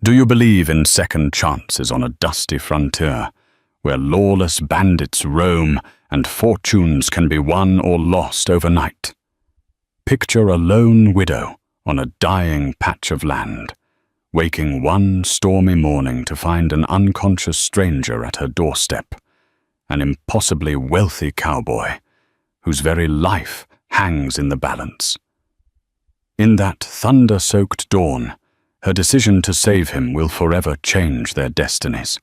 Do you believe in second chances on a dusty frontier, where lawless bandits roam and fortunes can be won or lost overnight? Picture a lone widow on a dying patch of land, waking one stormy morning to find an unconscious stranger at her doorstep, an impossibly wealthy cowboy, whose very life hangs in the balance. In that thunder-soaked dawn, her decision to save him will forever change their destinies.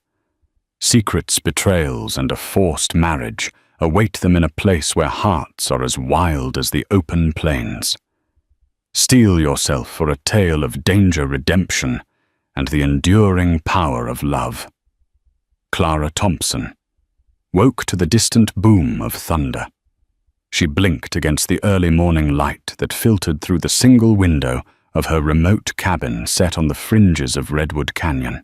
Secrets, betrayals, and a forced marriage await them in a place where hearts are as wild as the open plains. Steel yourself for a tale of danger, redemption, and the enduring power of love. Clara Thompson woke to the distant boom of thunder. She blinked against the early morning light that filtered through the single window of her remote cabin set on the fringes of Redwood Canyon.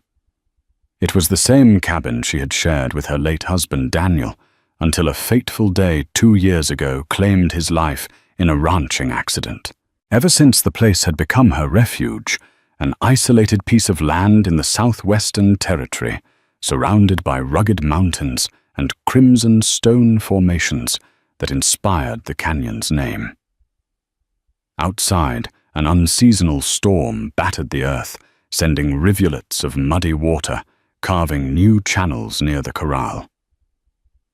It was the same cabin she had shared with her late husband Daniel until a fateful day 2 years ago claimed his life in a ranching accident. Ever since the place had become her refuge, an isolated piece of land in the southwestern territory, surrounded by rugged mountains and crimson stone formations that inspired the canyon's name. Outside, an unseasonal storm battered the earth, sending rivulets of muddy water, carving new channels near the corral.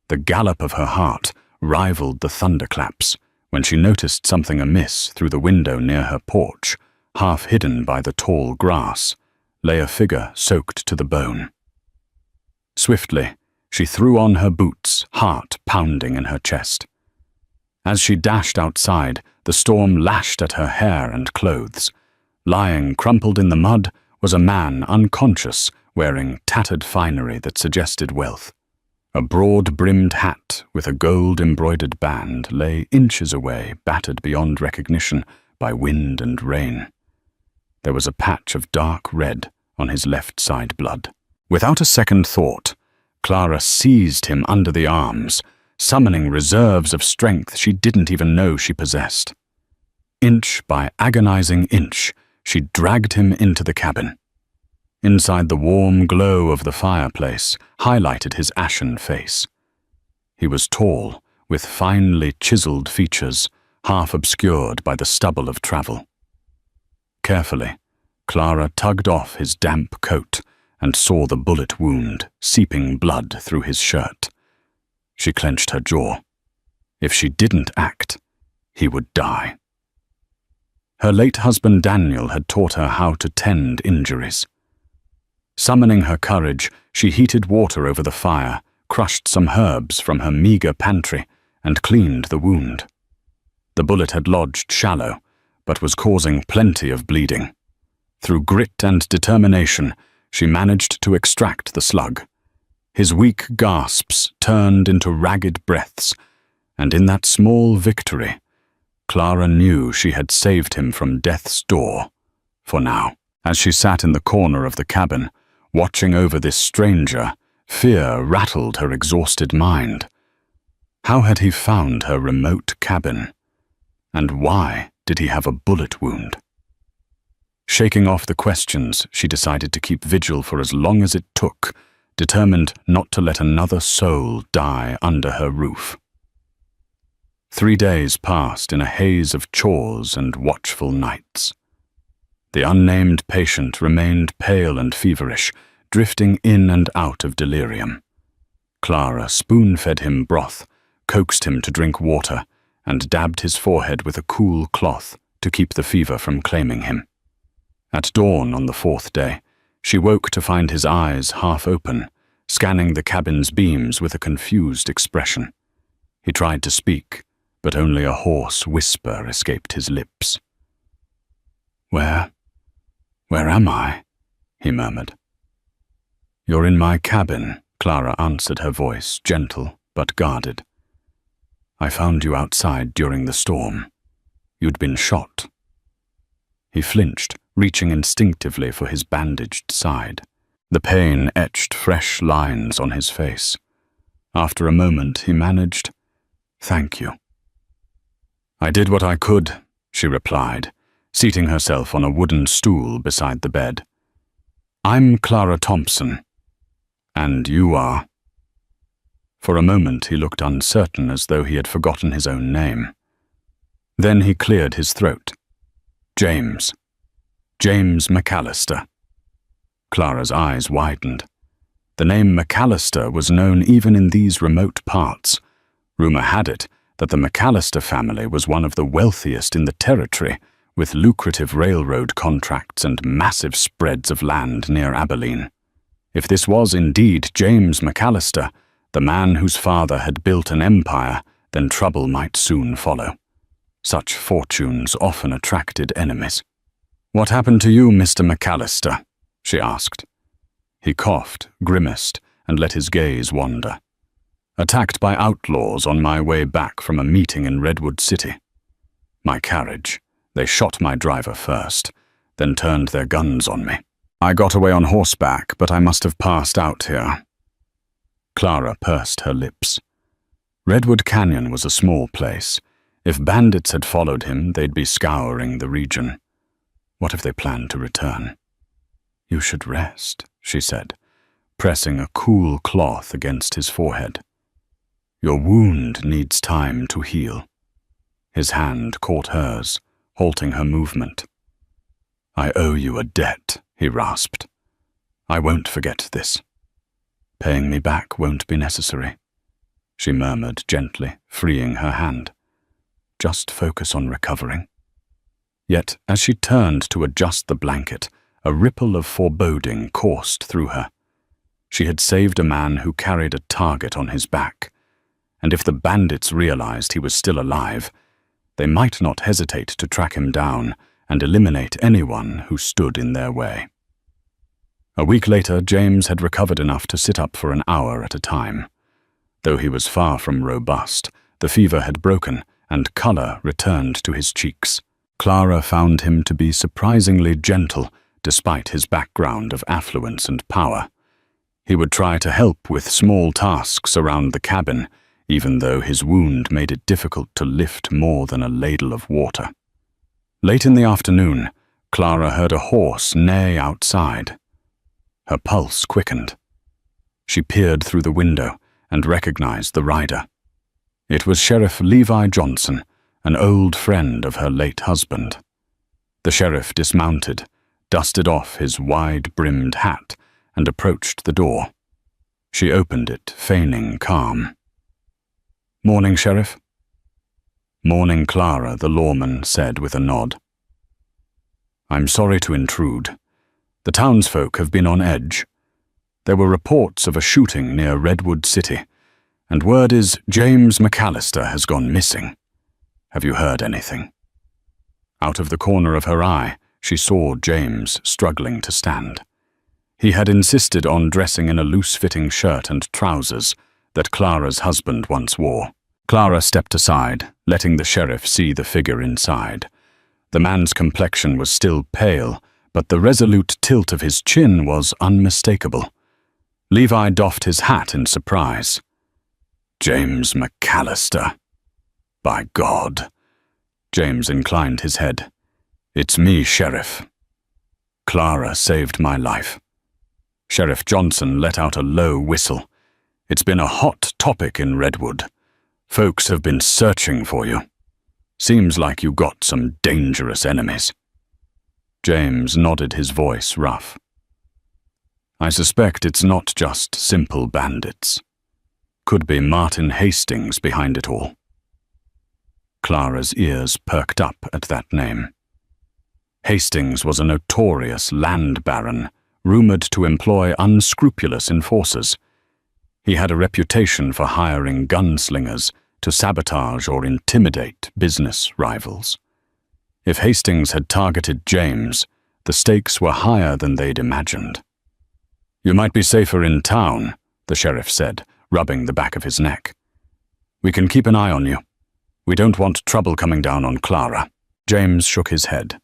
The gallop of her heart rivaled the thunderclaps when she noticed something amiss through the window near her porch. Half hidden by the tall grass, lay a figure soaked to the bone. Swiftly, she threw on her boots, heart pounding in her chest. As she dashed outside, the storm lashed at her hair and clothes. Lying crumpled in the mud was a man unconscious, wearing tattered finery that suggested wealth. A broad-brimmed hat with a gold-embroidered band lay inches away, battered beyond recognition by wind and rain. There was a patch of dark red on his left side blood. Without a second thought, Clara seized him under the arms, summoning reserves of strength she didn't even know she possessed. Inch by agonizing inch, she dragged him into the cabin. Inside, the warm glow of the fireplace highlighted his ashen face. He was tall, with finely chiseled features, half obscured by the stubble of travel. Carefully, Clara tugged off his damp coat and saw the bullet wound seeping blood through his shirt. She clenched her jaw. If she didn't act, he would die. Her late husband Daniel had taught her how to tend injuries. Summoning her courage, she heated water over the fire, crushed some herbs from her meager pantry, and cleaned the wound. The bullet had lodged shallow, but was causing plenty of bleeding. Through grit and determination, she managed to extract the slug. His weak gasps turned into ragged breaths, and in that small victory, Clara knew she had saved him from death's door, for now. As she sat in the corner of the cabin, watching over this stranger, fear rattled her exhausted mind. How had he found her remote cabin? And why did he have a bullet wound? Shaking off the questions, she decided to keep vigil for as long as it took, determined not to let another soul die under her roof. 3 days passed in a haze of chores and watchful nights. The unnamed patient remained pale and feverish, drifting in and out of delirium. Clara spoon-fed him broth, coaxed him to drink water, and dabbed his forehead with a cool cloth to keep the fever from claiming him. At dawn on the 4th day, she woke to find his eyes half open, scanning the cabin's beams with a confused expression. He tried to speak, but only a hoarse whisper escaped his lips. Where am I?" he murmured. "You're in my cabin," Clara answered, her voice gentle but guarded. "I found you outside during the storm. You'd been shot." He flinched, reaching instinctively for his bandaged side. The pain etched fresh lines on his face. After a moment, he managed, "Thank you." "I did what I could," she replied, seating herself on a wooden stool beside the bed. I'm Clara Thompson. And you are? For a moment he looked uncertain, as though he had forgotten his own name. Then he cleared his throat. James. James McAllister. Clara's eyes widened. The name McAllister was known even in these remote parts. Rumor had it that the McAllister family was one of the wealthiest in the territory, with lucrative railroad contracts and massive spreads of land near Abilene. If this was indeed James McAllister, the man whose father had built an empire, then trouble might soon follow. Such fortunes often attracted enemies. "What happened to you, Mr. McAllister?" she asked. He coughed, grimaced, and let his gaze wander. "Attacked by outlaws on my way back from a meeting in Redwood City. My carriage. They shot my driver first, then turned their guns on me. I got away on horseback, but I must have passed out here." Clara pursed her lips. Redwood Canyon was a small place. If bandits had followed him, they'd be scouring the region. What if they planned to return? "You should rest," she said, pressing a cool cloth against his forehead. "Your wound needs time to heal." His hand caught hers, halting her movement. "I owe you a debt," he rasped. "I won't forget this." "Paying me back won't be necessary," she murmured gently, freeing her hand. "Just focus on recovering." Yet, as she turned to adjust the blanket, a ripple of foreboding coursed through her. She had saved a man who carried a target on his back, and if the bandits realized he was still alive, they might not hesitate to track him down and eliminate anyone who stood in their way. A week later, James had recovered enough to sit up for an hour at a time. Though he was far from robust, the fever had broken and color returned to his cheeks. Clara found him to be surprisingly gentle despite his background of affluence and power. He would try to help with small tasks around the cabin, even though his wound made it difficult to lift more than a ladle of water. Late in the afternoon, Clara heard a horse neigh outside. Her pulse quickened. She peered through the window and recognized the rider. It was Sheriff Levi Johnson, an old friend of her late husband. The sheriff dismounted, dusted off his wide-brimmed hat, and approached the door. She opened it, feigning calm. "Morning, Sheriff." "Morning, Clara," the lawman said with a nod. "I'm sorry to intrude. The townsfolk have been on edge. There were reports of a shooting near Redwood City, and word is James McAllister has gone missing. Have you heard anything?" Out of the corner of her eye, she saw James struggling to stand. He had insisted on dressing in a loose-fitting shirt and trousers that Clara's husband once wore. Clara stepped aside, letting the sheriff see the figure inside. The man's complexion was still pale, but the resolute tilt of his chin was unmistakable. Levi doffed his hat in surprise. "James McAllister. By God." James inclined his head. "It's me, Sheriff. Clara saved my life." Sheriff Johnson let out a low whistle. "It's been a hot topic in Redwood. Folks have been searching for you. Seems like you got some dangerous enemies." James nodded, his voice rough. "I suspect it's not just simple bandits. Could be Martin Hastings behind it all." Clara's ears perked up at that name. Hastings was a notorious land baron, rumored to employ unscrupulous enforcers. He had a reputation for hiring gunslingers to sabotage or intimidate business rivals. If Hastings had targeted James, the stakes were higher than they'd imagined. "You might be safer in town," the sheriff said, rubbing the back of his neck. "We can keep an eye on you. We don't want trouble coming down on Clara." James shook his head.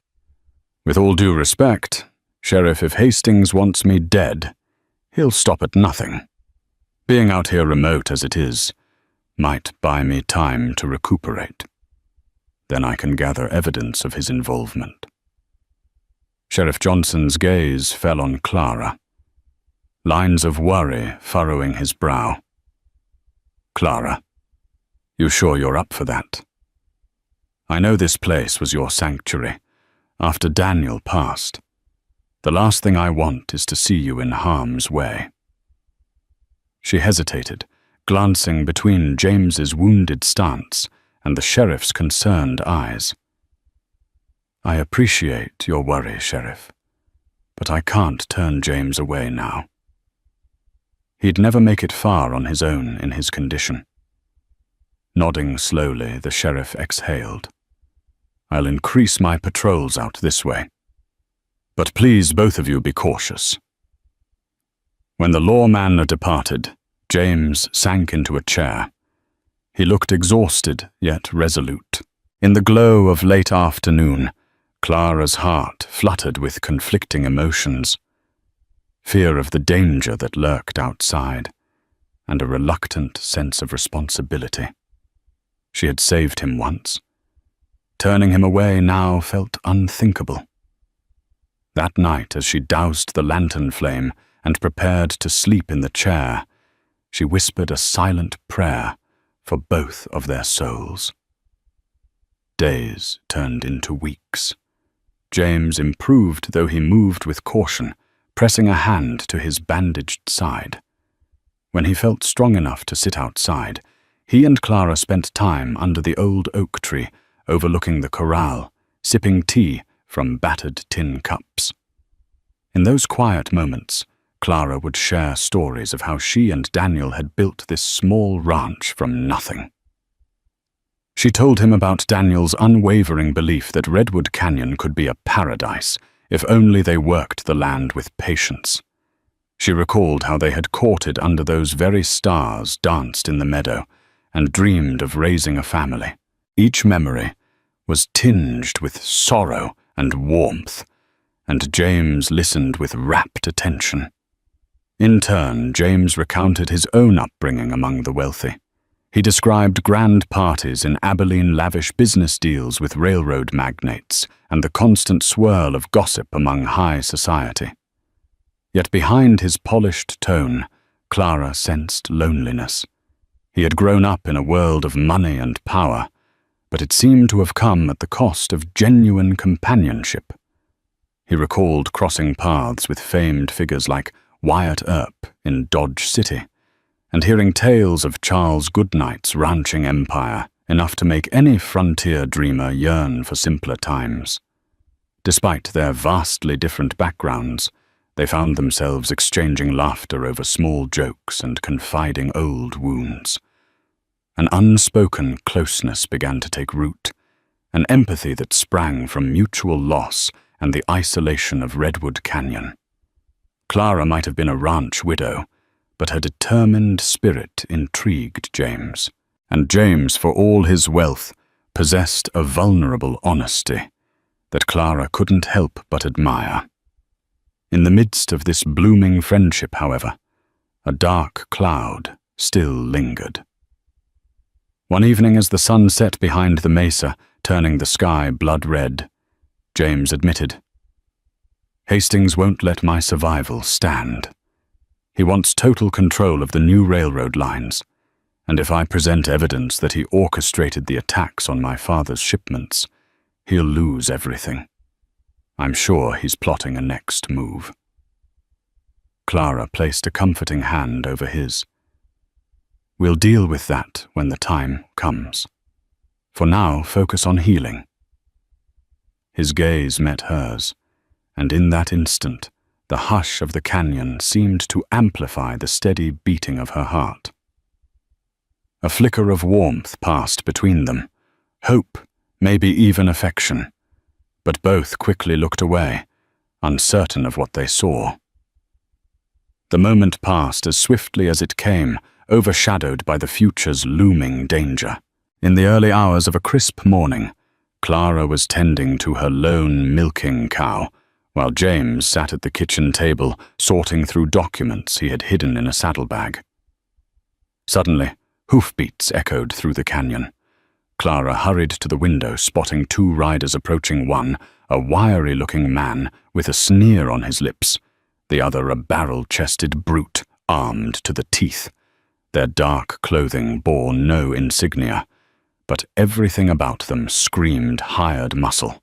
"With all due respect, Sheriff, if Hastings wants me dead, he'll stop at nothing. Being out here remote as it is might buy me time to recuperate. Then I can gather evidence of his involvement." Sheriff Johnson's gaze fell on Clara, lines of worry furrowing his brow. "Clara, you sure you're up for that? I know this place was your sanctuary after Daniel passed. The last thing I want is to see you in harm's way." She hesitated, glancing between James's wounded stance and the sheriff's concerned eyes. "I appreciate your worry, Sheriff, but I can't turn James away now. He'd never make it far on his own in his condition." Nodding slowly, the sheriff exhaled. "I'll increase my patrols out this way. But please, both of you, be cautious." When the lawman departed, James sank into a chair. He looked exhausted, yet resolute. In the glow of late afternoon, Clara's heart fluttered with conflicting emotions. Fear of the danger that lurked outside, and a reluctant sense of responsibility. She had saved him once. Turning him away now felt unthinkable. That night, as she doused the lantern flame and prepared to sleep in the chair, she whispered a silent prayer for both of their souls. Days turned into weeks. James improved, though he moved with caution, pressing a hand to his bandaged side. When he felt strong enough to sit outside, he and Clara spent time under the old oak tree overlooking the corral, sipping tea from battered tin cups. In those quiet moments, Clara would share stories of how she and Daniel had built this small ranch from nothing. She told him about Daniel's unwavering belief that Redwood Canyon could be a paradise if only they worked the land with patience. She recalled how they had courted under those very stars, danced in the meadow, and dreamed of raising a family. Each memory was tinged with sorrow and warmth, and James listened with rapt attention. In turn, James recounted his own upbringing among the wealthy. He described grand parties in Abilene, lavish business deals with railroad magnates, and the constant swirl of gossip among high society. Yet behind his polished tone, Clara sensed loneliness. He had grown up in a world of money and power, but it seemed to have come at the cost of genuine companionship. He recalled crossing paths with famed figures like Wyatt Earp in Dodge City, and hearing tales of Charles Goodnight's ranching empire, enough to make any frontier dreamer yearn for simpler times. Despite their vastly different backgrounds, they found themselves exchanging laughter over small jokes and confiding old wounds. An unspoken closeness began to take root, an empathy that sprang from mutual loss and the isolation of Redwood Canyon. Clara might have been a ranch widow, but her determined spirit intrigued James, and James, for all his wealth, possessed a vulnerable honesty that Clara couldn't help but admire. In the midst of this blooming friendship, however, a dark cloud still lingered. One evening, as the sun set behind the mesa, turning the sky blood red, James admitted, "Hastings won't let my survival stand. He wants total control of the new railroad lines, and if I present evidence that he orchestrated the attacks on my father's shipments, he'll lose everything. I'm sure he's plotting a next move." Clara placed a comforting hand over his. "We'll deal with that when the time comes. For now, focus on healing." His gaze met hers, and in that instant, the hush of the canyon seemed to amplify the steady beating of her heart. A flicker of warmth passed between them, hope, maybe even affection, but both quickly looked away, uncertain of what they saw. The moment passed as swiftly as it came, overshadowed by the future's looming danger. In the early hours of a crisp morning, Clara was tending to her lone milking cow, while James sat at the kitchen table sorting through documents he had hidden in a saddlebag. Suddenly, hoofbeats echoed through the canyon. Clara hurried to the window, spotting two riders approaching one, a wiry-looking man with a sneer on his lips, the other a barrel-chested brute armed to the teeth. Their dark clothing bore no insignia, but everything about them screamed hired muscle.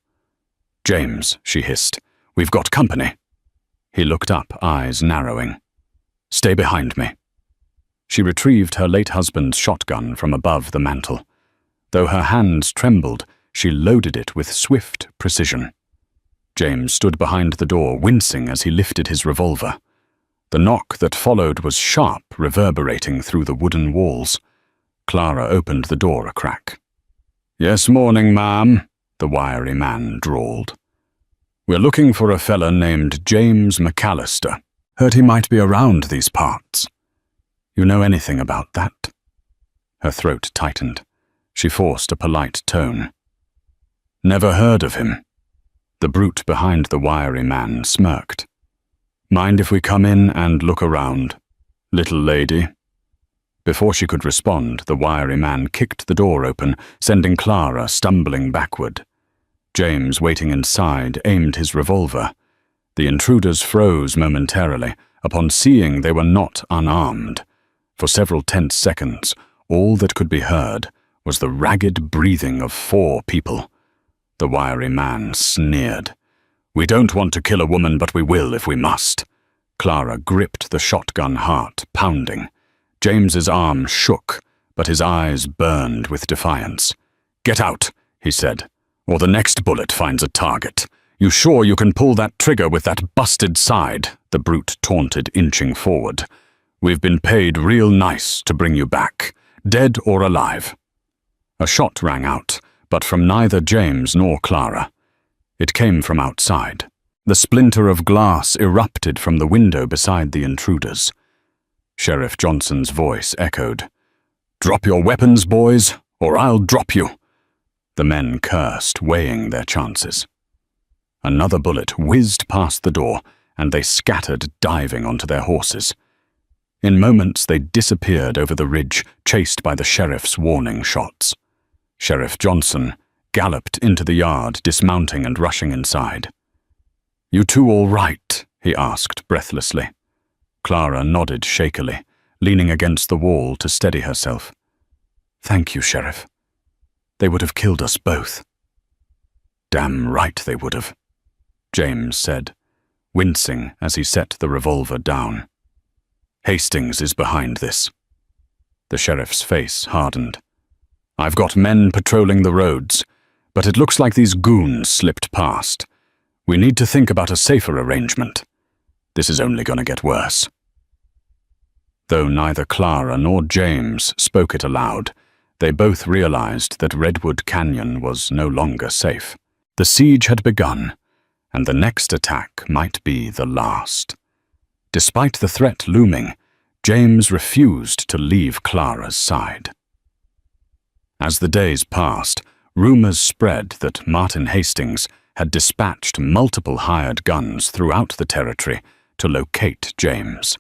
"James," she hissed, "we've got company." He looked up, eyes narrowing. "Stay behind me." She retrieved her late husband's shotgun from above the mantel. Though her hands trembled, she loaded it with swift precision. James stood behind the door, wincing as he lifted his revolver. The knock that followed was sharp, reverberating through the wooden walls. Clara opened the door a crack. "Yes, morning, ma'am," the wiry man drawled. "We're looking for a fella named James McAllister. Heard he might be around these parts. You know anything about that?" Her throat tightened. She forced a polite tone. "Never heard of him." The brute behind the wiry man smirked. "Mind if we come in and look around, little lady?" Before she could respond, the wiry man kicked the door open, sending Clara stumbling backward. James, waiting inside, aimed his revolver. The intruders froze momentarily upon seeing they were not unarmed. For several tense seconds, all that could be heard was the ragged breathing of 4 people. The wiry man sneered. "We don't want to kill a woman, but we will if we must." Clara gripped the shotgun, heart pounding. James's arm shook, but his eyes burned with defiance. "Get out," he said, "or the next bullet finds a target. You sure you can pull that trigger with that busted side?" the brute taunted, inching forward. "We've been paid real nice to bring you back, dead or alive." A shot rang out, but from neither James nor Clara. It came from outside. The splinter of glass erupted from the window beside the intruders. Sheriff Johnson's voice echoed. "Drop your weapons, boys, or I'll drop you." The men cursed, weighing their chances. Another bullet whizzed past the door, and they scattered, diving onto their horses. In moments they disappeared over the ridge, chased by the sheriff's warning shots. Sheriff Johnson galloped into the yard, dismounting and rushing inside. "You two all right?" he asked breathlessly. Clara nodded shakily, leaning against the wall to steady herself. "Thank you, Sheriff. They would have killed us both." "Damn right they would have," James said, wincing as he set the revolver down. "Hastings is behind this." The sheriff's face hardened. "I've got men patrolling the roads, but it looks like these goons slipped past. We need to think about a safer arrangement. This is only going to get worse." Though neither Clara nor James spoke it aloud, they both realized that Redwood Canyon was no longer safe. The siege had begun, and the next attack might be the last. Despite the threat looming, James refused to leave Clara's side. As the days passed, rumors spread that Martin Hastings had dispatched multiple hired guns throughout the territory to locate James.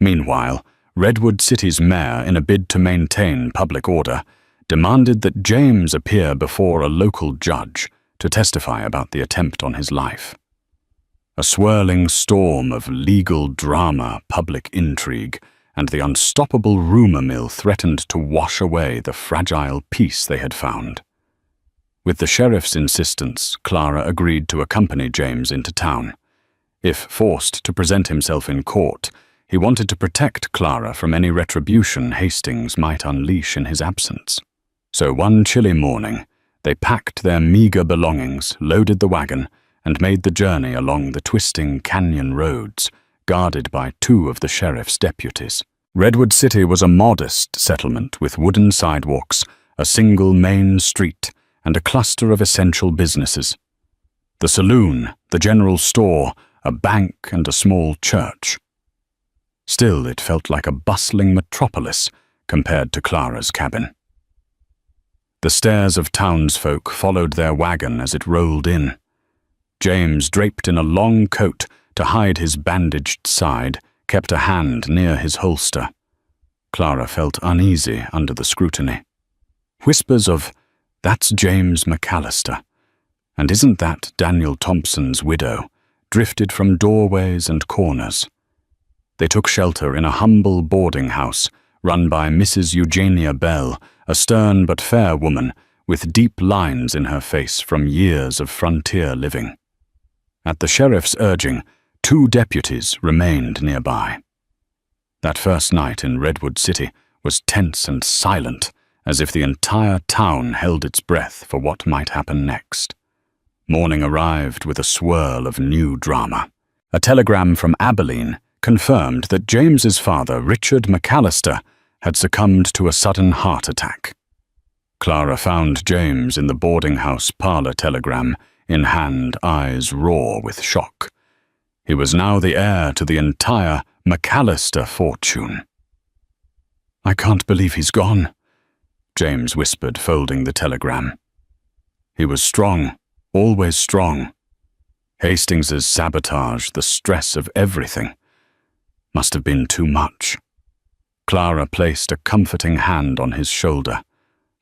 Meanwhile, Redwood City's mayor, in a bid to maintain public order, demanded that James appear before a local judge to testify about the attempt on his life. A swirling storm of legal drama, public intrigue, and the unstoppable rumor mill threatened to wash away the fragile peace they had found. With the sheriff's insistence, Clara agreed to accompany James into town. If forced to present himself in court, he wanted to protect Clara from any retribution Hastings might unleash in his absence. So one chilly morning, they packed their meager belongings, loaded the wagon, and made the journey along the twisting canyon roads, guarded by 2 of the sheriff's deputies. Redwood City was a modest settlement with wooden sidewalks, a single main street, and a cluster of essential businesses. The saloon, the general store, a bank, and a small church. Still, it felt like a bustling metropolis compared to Clara's cabin. The stares of townsfolk followed their wagon as it rolled in. James, draped in a long coat to hide his bandaged side, kept a hand near his holster. Clara felt uneasy under the scrutiny. Whispers of, "That's James McAllister," And isn't that Daniel Thompson's widow, drifted from doorways and corners? They took shelter in a humble boarding house run by Mrs. Eugenia Bell, a stern but fair woman with deep lines in her face from years of frontier living. At the sheriff's urging, 2 deputies remained nearby. That first night in Redwood City was tense and silent, as if the entire town held its breath for what might happen next. Morning arrived with a swirl of new drama. A telegram from Abilene confirmed that James's father, Richard McAllister, had succumbed to a sudden heart attack. Clara found James in the boarding house parlor, telegram in hand, eyes raw with shock. He was now the heir to the entire McAllister fortune. "I can't believe he's gone," James whispered, folding the telegram. He was strong, always strong. Hastings's sabotage, the stress of everything, must have been too much. Clara placed a comforting hand on his shoulder,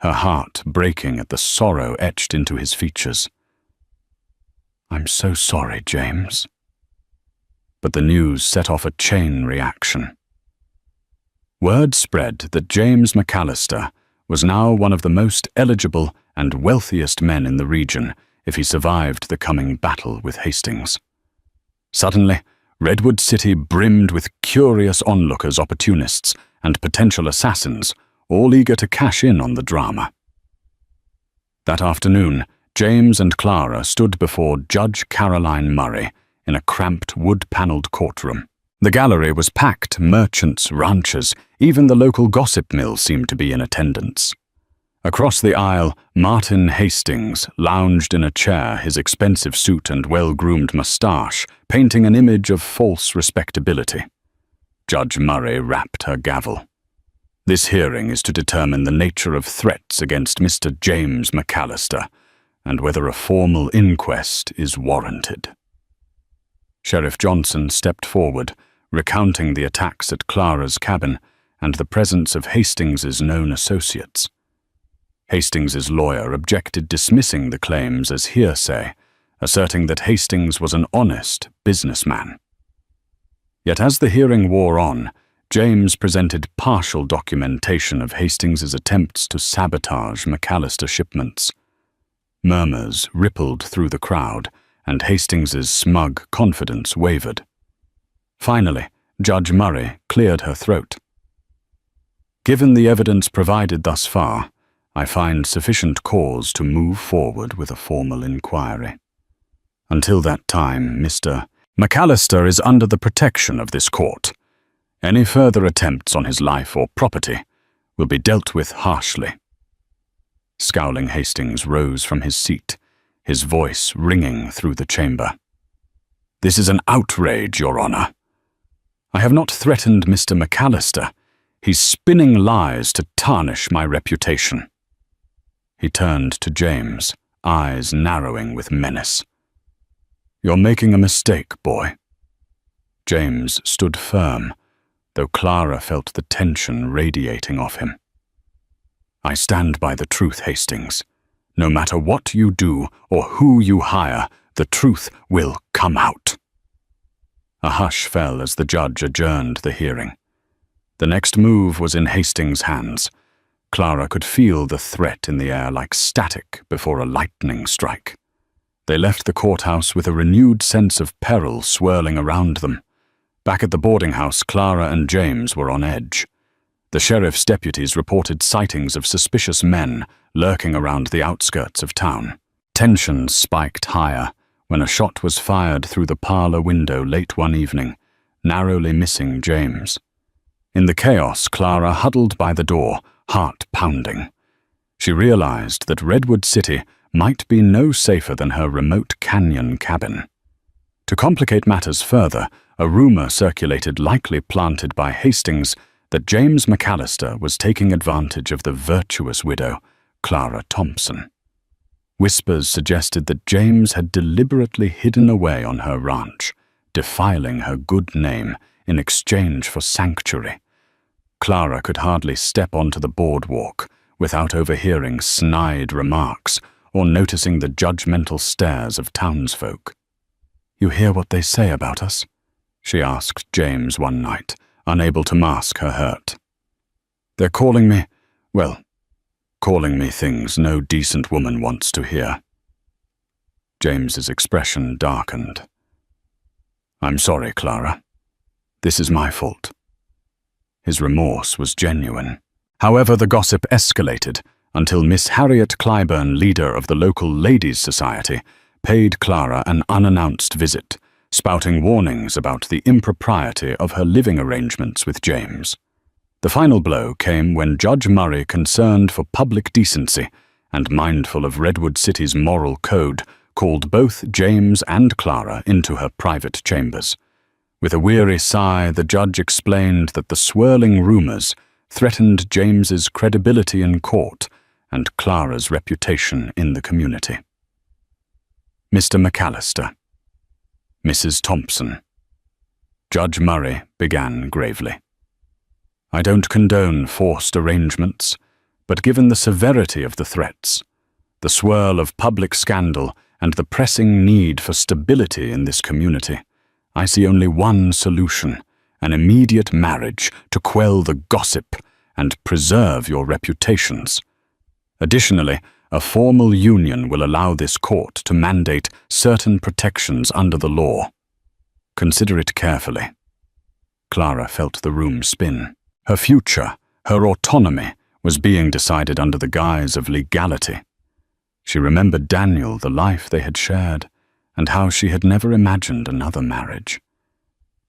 her heart breaking at the sorrow etched into his features. "I'm so sorry, James." But the news set off a chain reaction. Word spread that James McAllister was now one of the most eligible and wealthiest men in the region if he survived the coming battle with Hastings. Suddenly, Redwood City brimmed with curious onlookers, opportunists, and potential assassins, all eager to cash in on the drama. That afternoon, James and Clara stood before Judge Caroline Murray in a cramped wood-paneled courtroom. The gallery was packed, merchants, ranchers, even the local gossip mill seemed to be in attendance. Across the aisle, Martin Hastings lounged in a chair, his expensive suit and well-groomed mustache painting an image of false respectability. Judge Murray rapped her gavel. "This hearing is to determine the nature of threats against Mr. James McAllister and whether a formal inquest is warranted." Sheriff Johnson stepped forward, recounting the attacks at Clara's cabin and the presence of Hastings's known associates. Hastings's lawyer objected, dismissing the claims as hearsay, asserting that Hastings was an honest businessman. Yet as the hearing wore on, James presented partial documentation of Hastings's attempts to sabotage McAllister shipments. Murmurs rippled through the crowd, and Hastings's smug confidence wavered. Finally, Judge Murray cleared her throat. "Given the evidence provided thus far, I find sufficient cause to move forward with a formal inquiry. Until that time, Mr. McAllister is under the protection of this court. Any further attempts on his life or property will be dealt with harshly." Scowling Hastings rose from his seat, his voice ringing through the chamber. "This is an outrage, Your Honor. I have not threatened Mr. McAllister. He's spinning lies to tarnish my reputation." He turned to James, eyes narrowing with menace. "You're making a mistake, boy." James stood firm, though Clara felt the tension radiating off him. "I stand by the truth, Hastings. No matter what you do or who you hire, the truth will come out." A hush fell as the judge adjourned the hearing. The next move was in Hastings' hands. Clara could feel the threat in the air like static before a lightning strike. They left the courthouse with a renewed sense of peril swirling around them. Back at the boarding house, Clara and James were on edge. The sheriff's deputies reported sightings of suspicious men lurking around the outskirts of town. Tensions spiked higher when a shot was fired through the parlor window late one evening, narrowly missing James. In the chaos, Clara huddled by the door, heart pounding. She realized that Redwood City might be no safer than her remote canyon cabin. To complicate matters further, a rumor circulated, likely planted by Hastings, that James McAllister was taking advantage of the virtuous widow, Clara Thompson. Whispers suggested that James had deliberately hidden away on her ranch, defiling her good name in exchange for sanctuary. Clara could hardly step onto the boardwalk without overhearing snide remarks or noticing the judgmental stares of townsfolk. "You hear what they say about us?" she asked James one night, unable to mask her hurt. "They're calling me things no decent woman wants to hear." James's expression darkened. "I'm sorry, Clara. This is my fault." His remorse was genuine. However, the gossip escalated until Miss Harriet Clyburn, leader of the local ladies' society, paid Clara an unannounced visit, spouting warnings about the impropriety of her living arrangements with James. The final blow came when Judge Murray, concerned for public decency and mindful of Redwood City's moral code, called both James and Clara into her private chambers. With a weary sigh, the judge explained that the swirling rumors threatened James's credibility in court and Clara's reputation in the community. "Mr. McAllister, Mrs. Thompson," Judge Murray began gravely. "I don't condone forced arrangements, but given the severity of the threats, the swirl of public scandal, and the pressing need for stability in this community, I see only one solution: an immediate marriage to quell the gossip and preserve your reputations. Additionally, a formal union will allow this court to mandate certain protections under the law. Consider it carefully." Clara felt the room spin. Her future, her autonomy, was being decided under the guise of legality. She remembered Daniel, the life they had shared, and how she had never imagined another marriage.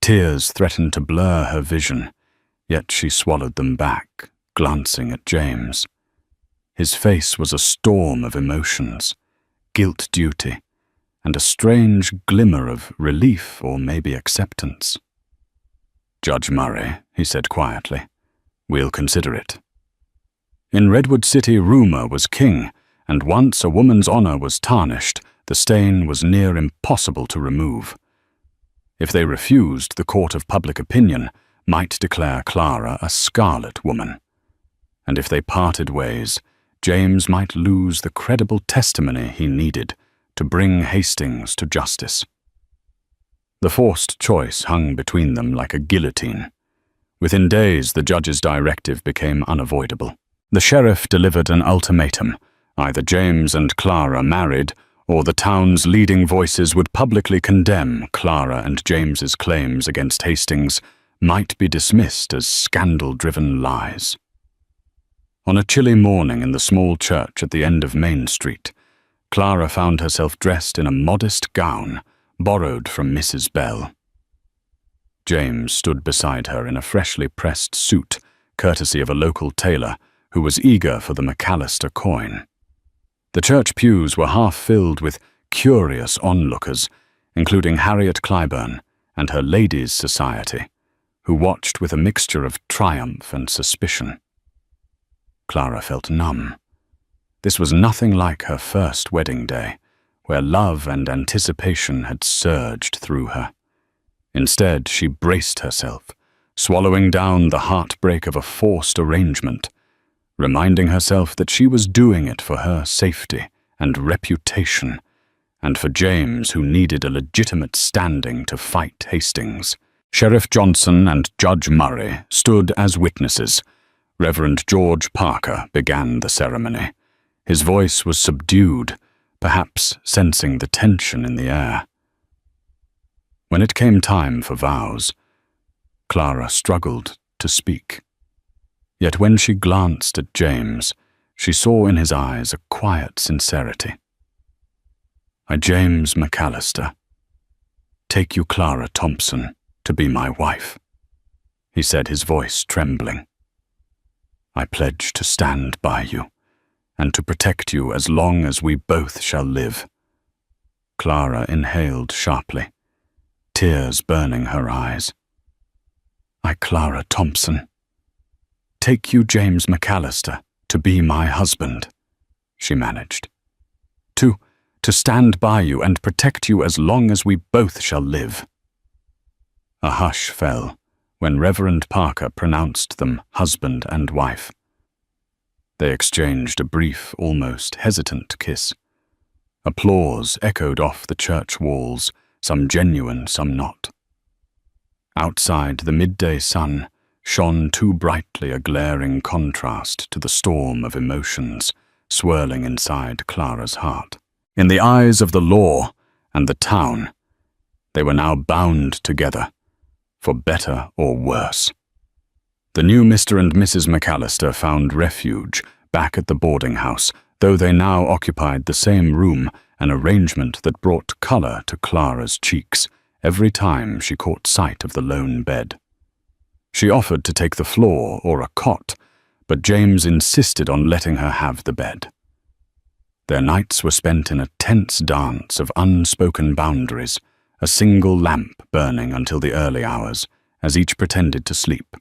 Tears threatened to blur her vision, yet she swallowed them back, glancing at James. His face was a storm of emotions, guilt, duty, and a strange glimmer of relief or maybe acceptance. "Judge Murray," he said quietly, "we'll consider it." In Redwood City, rumor was king, and once a woman's honor was tarnished, the stain was near impossible to remove. If they refused, the court of public opinion might declare Clara a scarlet woman. And if they parted ways, James might lose the credible testimony he needed to bring Hastings to justice. The forced choice hung between them like a guillotine. Within days, the judge's directive became unavoidable. The sheriff delivered an ultimatum: either James and Clara married, or the town's leading voices would publicly condemn Clara and James's claims against Hastings might be dismissed as scandal-driven lies. On a chilly morning in the small church at the end of Main Street, Clara found herself dressed in a modest gown borrowed from Mrs. Bell. James stood beside her in a freshly pressed suit, courtesy of a local tailor who was eager for the McAllister coin. The church pews were half filled with curious onlookers, including Harriet Clyburn and her ladies' society, who watched with a mixture of triumph and suspicion. Clara felt numb. This was nothing like her first wedding day, where love and anticipation had surged through her. Instead, she braced herself, swallowing down the heartbreak of a forced arrangement, reminding herself that she was doing it for her safety and reputation, and for James, who needed a legitimate standing to fight Hastings. Sheriff Johnson and Judge Murray stood as witnesses. Reverend George Parker began the ceremony. His voice was subdued, perhaps sensing the tension in the air. When it came time for vows, Clara struggled to speak. Yet when she glanced at James, she saw in his eyes a quiet sincerity. "I, James McAllister, take you, Clara Thompson, to be my wife," he said, his voice trembling. "I pledge to stand by you and to protect you as long as we both shall live." Clara inhaled sharply, tears burning her eyes. "I, Clara Thompson, take you, James McAllister, to be my husband," she managed. To stand by you and protect you as long as we both shall live." A hush fell when Reverend Parker pronounced them husband and wife. They exchanged a brief, almost hesitant kiss, Applause echoed off the church walls, some genuine, some not. Outside, the midday sun shone too brightly, a glaring contrast to the storm of emotions swirling inside Clara's heart. In the eyes of the law and the town, they were now bound together, for better or worse. The new Mr. and Mrs. McAllister found refuge back at the boarding house, though they now occupied the same room, an arrangement that brought colour to Clara's cheeks every time she caught sight of the lone bed. She offered to take the floor or a cot, but James insisted on letting her have the bed. Their nights were spent in a tense dance of unspoken boundaries, a single lamp burning until the early hours, as each pretended to sleep.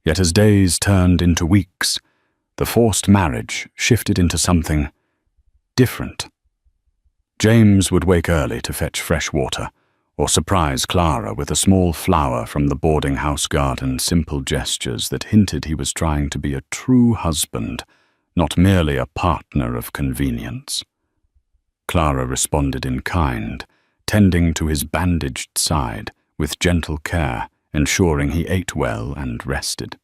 Yet as days turned into weeks, the forced marriage shifted into something different. James would wake early to fetch fresh water, or surprise Clara with a small flower from the boarding house garden, simple gestures that hinted he was trying to be a true husband, not merely a partner of convenience. Clara responded in kind, tending to his bandaged side with gentle care, ensuring he ate well and rested.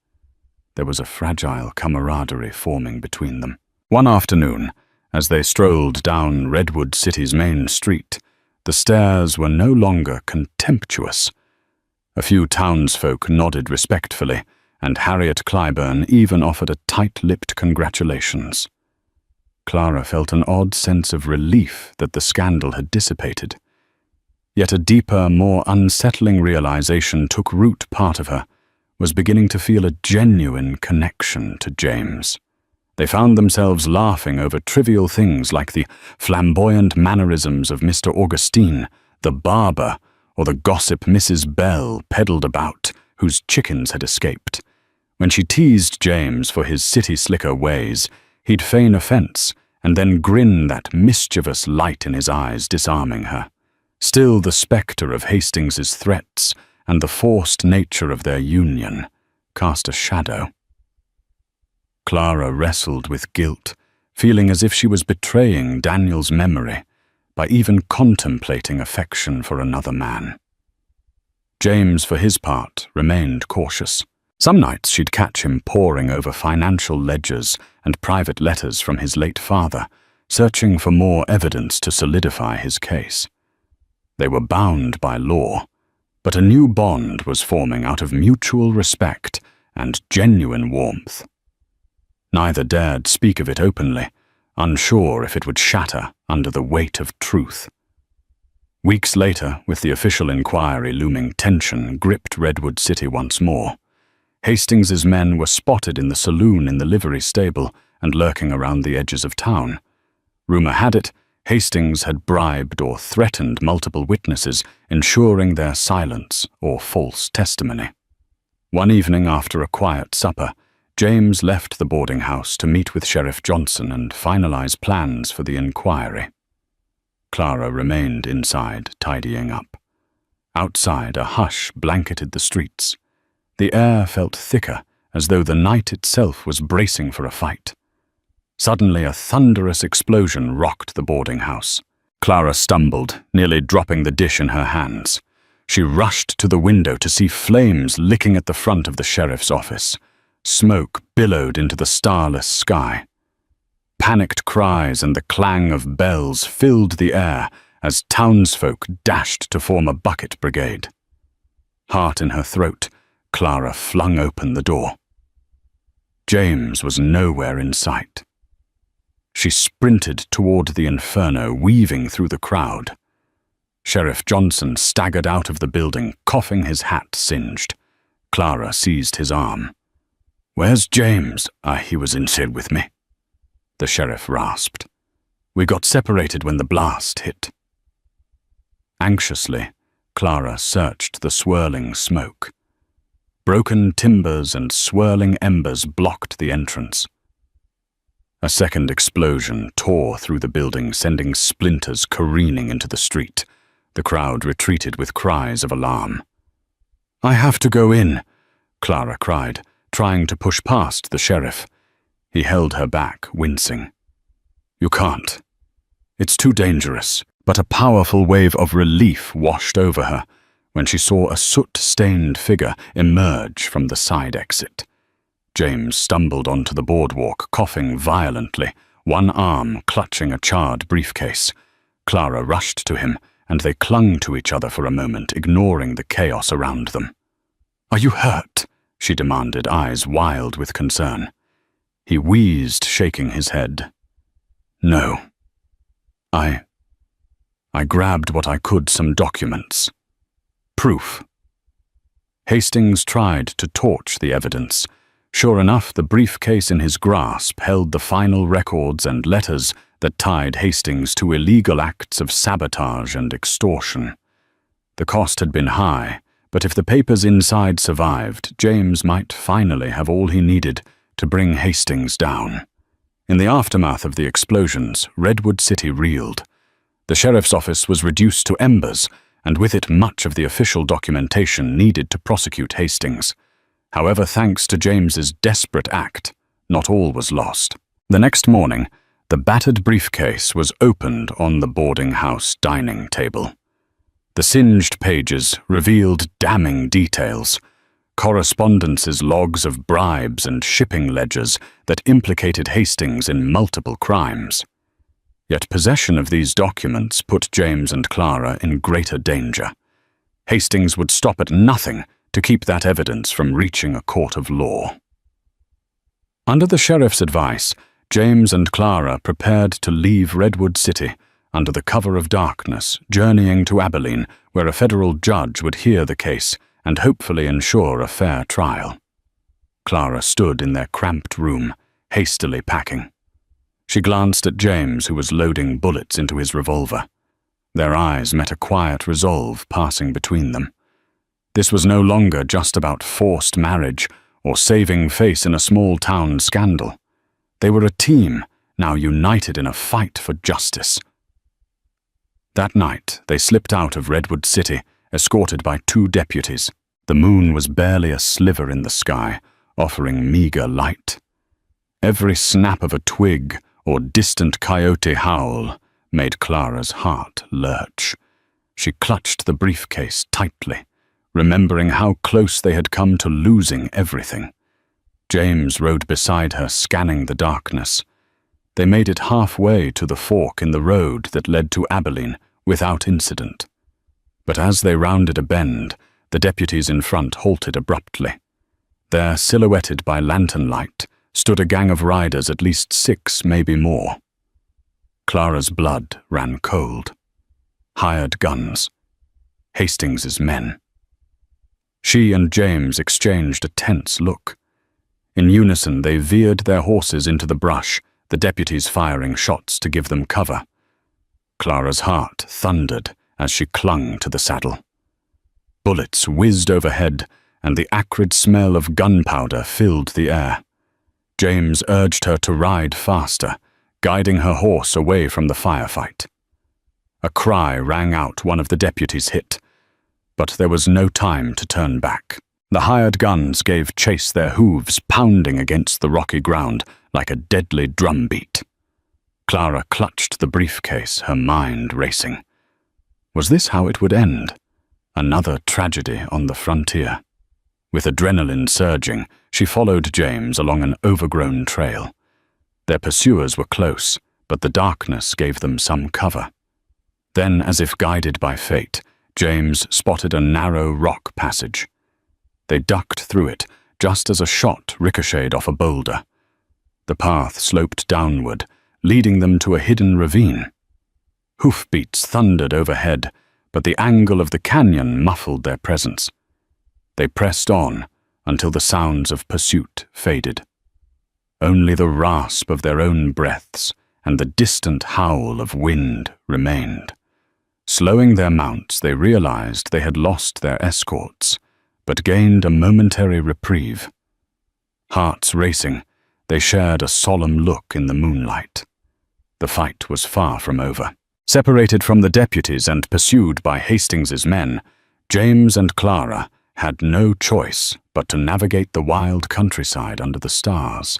There was a fragile camaraderie forming between them. One afternoon, as they strolled down Redwood City's main street, the stares were no longer contemptuous. A few townsfolk nodded respectfully, and Harriet Clyburn even offered a tight-lipped congratulations. Clara felt an odd sense of relief that the scandal had dissipated. Yet a deeper, more unsettling realization took root. Part of her was beginning to feel a genuine connection to James. They found themselves laughing over trivial things like the flamboyant mannerisms of Mr. Augustine, the barber, or the gossip Mrs. Bell peddled about, whose chickens had escaped. When she teased James for his city slicker ways, he'd feign offense and then grin, that mischievous light in his eyes disarming her. Still, the spectre of Hastings's threats and the forced nature of their union cast a shadow. Clara wrestled with guilt, feeling as if she was betraying Daniel's memory by even contemplating affection for another man. James, for his part, remained cautious. Some nights she'd catch him poring over financial ledgers and private letters from his late father, searching for more evidence to solidify his case. They were bound by law, but a new bond was forming out of mutual respect and genuine warmth. Neither dared speak of it openly, unsure if it would shatter under the weight of truth. Weeks later, with the official inquiry looming, tension gripped Redwood City once more. Hastings's men were spotted in the saloon in the livery stable and lurking around the edges of town. Rumor had it, Hastings had bribed or threatened multiple witnesses, ensuring their silence or false testimony. One evening after a quiet supper, James left the boarding house to meet with Sheriff Johnson and finalize plans for the inquiry. Clara remained inside, tidying up. Outside, a hush blanketed the streets. The air felt thicker, as though the night itself was bracing for a fight. Suddenly, a thunderous explosion rocked the boarding house. Clara stumbled, nearly dropping the dish in her hands. She rushed to the window to see flames licking at the front of the sheriff's office. Smoke billowed into the starless sky. Panicked cries and the clang of bells filled the air as townsfolk dashed to form a bucket brigade. Heart in her throat, Clara flung open the door. James was nowhere in sight. She sprinted toward the inferno, weaving through the crowd. Sheriff Johnson staggered out of the building, coughing, his hat singed. Clara seized his arm. "Where's James?" He was inside with me," the sheriff rasped. "We got separated when the blast hit." Anxiously, Clara searched the swirling smoke. Broken timbers and swirling embers blocked the entrance. A second explosion tore through the building, sending splinters careening into the street. The crowd retreated with cries of alarm. "I have to go in," Clara cried, trying to push past the sheriff. He held her back, wincing. "You can't. It's too dangerous, but a powerful wave of relief washed over her when she saw a soot-stained figure emerge from the side exit. James stumbled onto the boardwalk, coughing violently, one arm clutching a charred briefcase. Clara rushed to him, and they clung to each other for a moment, ignoring the chaos around them. "Are you hurt?" she demanded, eyes wild with concern. He wheezed, shaking his head. "No. I grabbed what I could, some documents. Proof." Hastings tried to torch the evidence. Sure enough, the briefcase in his grasp held the final records and letters that tied Hastings to illegal acts of sabotage and extortion. The cost had been high, but if the papers inside survived, James might finally have all he needed to bring Hastings down. In the aftermath of the explosions, Redwood City reeled. The sheriff's office was reduced to embers, and with it much of the official documentation needed to prosecute Hastings. However, thanks to James's desperate act, not all was lost. The next morning, the battered briefcase was opened on the boarding house dining table. The singed pages revealed damning details, correspondence's logs of bribes and shipping ledgers that implicated Hastings in multiple crimes. Yet possession of these documents put James and Clara in greater danger. Hastings would stop at nothing to keep that evidence from reaching a court of law. Under the sheriff's advice, James and Clara prepared to leave Redwood City under the cover of darkness, journeying to Abilene, where a federal judge would hear the case and hopefully ensure a fair trial. Clara stood in their cramped room, hastily packing. She glanced at James, who was loading bullets into his revolver. Their eyes met a quiet resolve passing between them. This was no longer just about forced marriage or saving face in a small-town scandal. They were a team, now united in a fight for justice. That night, they slipped out of Redwood City, escorted by 2 deputies. The moon was barely a sliver in the sky, offering meager light. Every snap of a twig or distant coyote howl made Clara's heart lurch. She clutched the briefcase tightly, remembering how close they had come to losing everything. James rode beside her, scanning the darkness. They made it halfway to the fork in the road that led to Abilene without incident. But as they rounded a bend, the deputies in front halted abruptly. There, silhouetted by lantern light, stood a gang of riders, at least 6, maybe more. Clara's blood ran cold. Hired guns. Hastings's men. She and James exchanged a tense look. In unison, they veered their horses into the brush, the deputies firing shots to give them cover. Clara's heart thundered as she clung to the saddle. Bullets whizzed overhead, and the acrid smell of gunpowder filled the air. James urged her to ride faster, guiding her horse away from the firefight. A cry rang out one of the deputies hit, but there was no time to turn back. The hired guns gave chase, their hooves pounding against the rocky ground like a deadly drumbeat. Clara clutched the briefcase, her mind racing. Was this how it would end? Another tragedy on the frontier. With adrenaline surging, she followed James along an overgrown trail. Their pursuers were close, but the darkness gave them some cover. Then, as if guided by fate, James spotted a narrow rock passage. They ducked through it, just as a shot ricocheted off a boulder. The path sloped downward, leading them to a hidden ravine. Hoofbeats thundered overhead, but the angle of the canyon muffled their presence. They pressed on until the sounds of pursuit faded. Only the rasp of their own breaths and the distant howl of wind remained. Slowing their mounts, they realized they had lost their escorts, but gained a momentary reprieve. Hearts racing, they shared a solemn look in the moonlight. The fight was far from over. Separated from the deputies and pursued by Hastings's men, James and Clara had no choice but to navigate the wild countryside under the stars.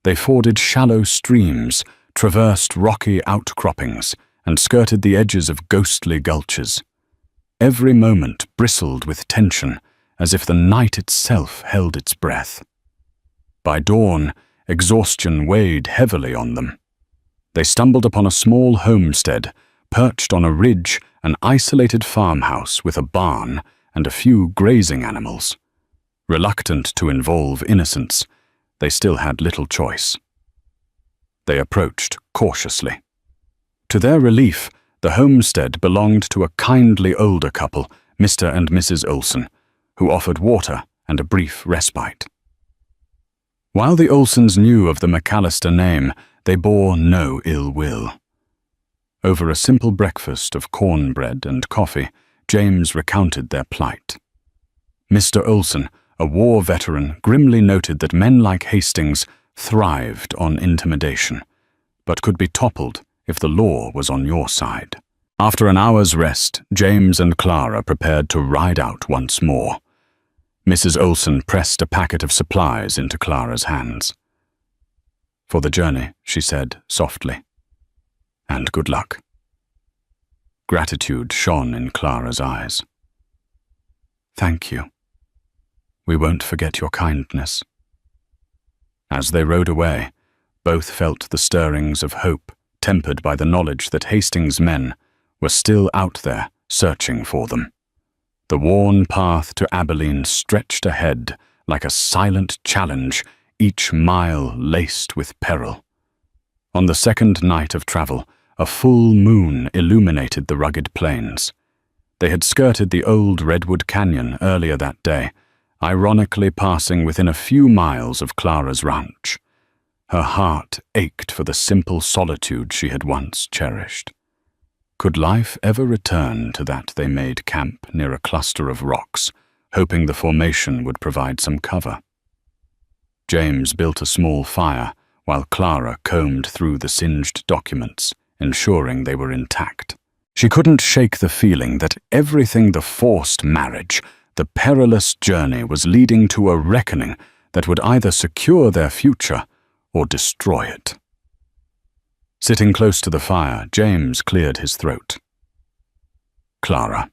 They forded shallow streams, traversed rocky outcroppings, and skirted the edges of ghostly gulches. Every moment bristled with tension, as if the night itself held its breath. By dawn, exhaustion weighed heavily on them. They stumbled upon a small homestead, perched on a ridge, an isolated farmhouse with a barn and a few grazing animals. Reluctant to involve innocents, they still had little choice. They approached cautiously. To their relief, the homestead belonged to a kindly older couple, Mr. and Mrs. Olsen, who offered water and a brief respite. While the Olsens knew of the McAllister name, they bore no ill will. Over a simple breakfast of cornbread and coffee, James recounted their plight. Mr. Olsen, a war veteran, grimly noted that men like Hastings thrived on intimidation, but could be toppled if the law was on your side. After an hour's rest, James and Clara prepared to ride out once more. Mrs. Olsen pressed a packet of supplies into Clara's hands. "For the journey," she said softly. "And good luck." Gratitude shone in Clara's eyes. "Thank you. We won't forget your kindness." As they rode away, both felt the stirrings of hope, tempered by the knowledge that Hastings' men were still out there searching for them. The worn path to Abilene stretched ahead like a silent challenge, each mile laced with peril. On the second night of travel, a full moon illuminated the rugged plains. They had skirted the old Redwood Canyon earlier that day, ironically passing within a few miles of Clara's ranch. Her heart ached for the simple solitude she had once cherished. Could life ever return to that they made camp near a cluster of rocks, hoping the formation would provide some cover? James built a small fire while Clara combed through the singed documents, ensuring they were intact. She couldn't shake the feeling that everything the forced marriage, the perilous journey, was leading to a reckoning that would either secure their future or destroy it. Sitting close to the fire, James cleared his throat. "Clara,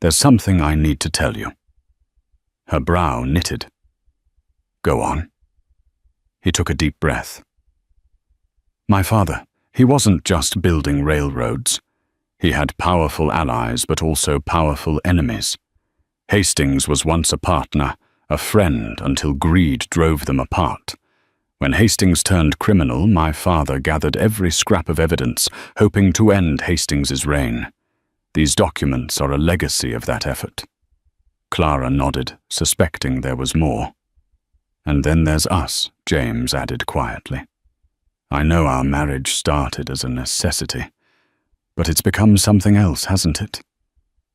there's something I need to tell you." Her brow knitted. "Go on." He took a deep breath. "My father, he wasn't just building railroads. He had powerful allies, but also powerful enemies. Hastings was once a partner, a friend, until greed drove them apart. When Hastings turned criminal, my father gathered every scrap of evidence, hoping to end Hastings's reign. These documents are a legacy of that effort." Clara nodded, suspecting there was more. "And then there's us," James added quietly. "I know our marriage started as a necessity, but it's become something else, hasn't it?"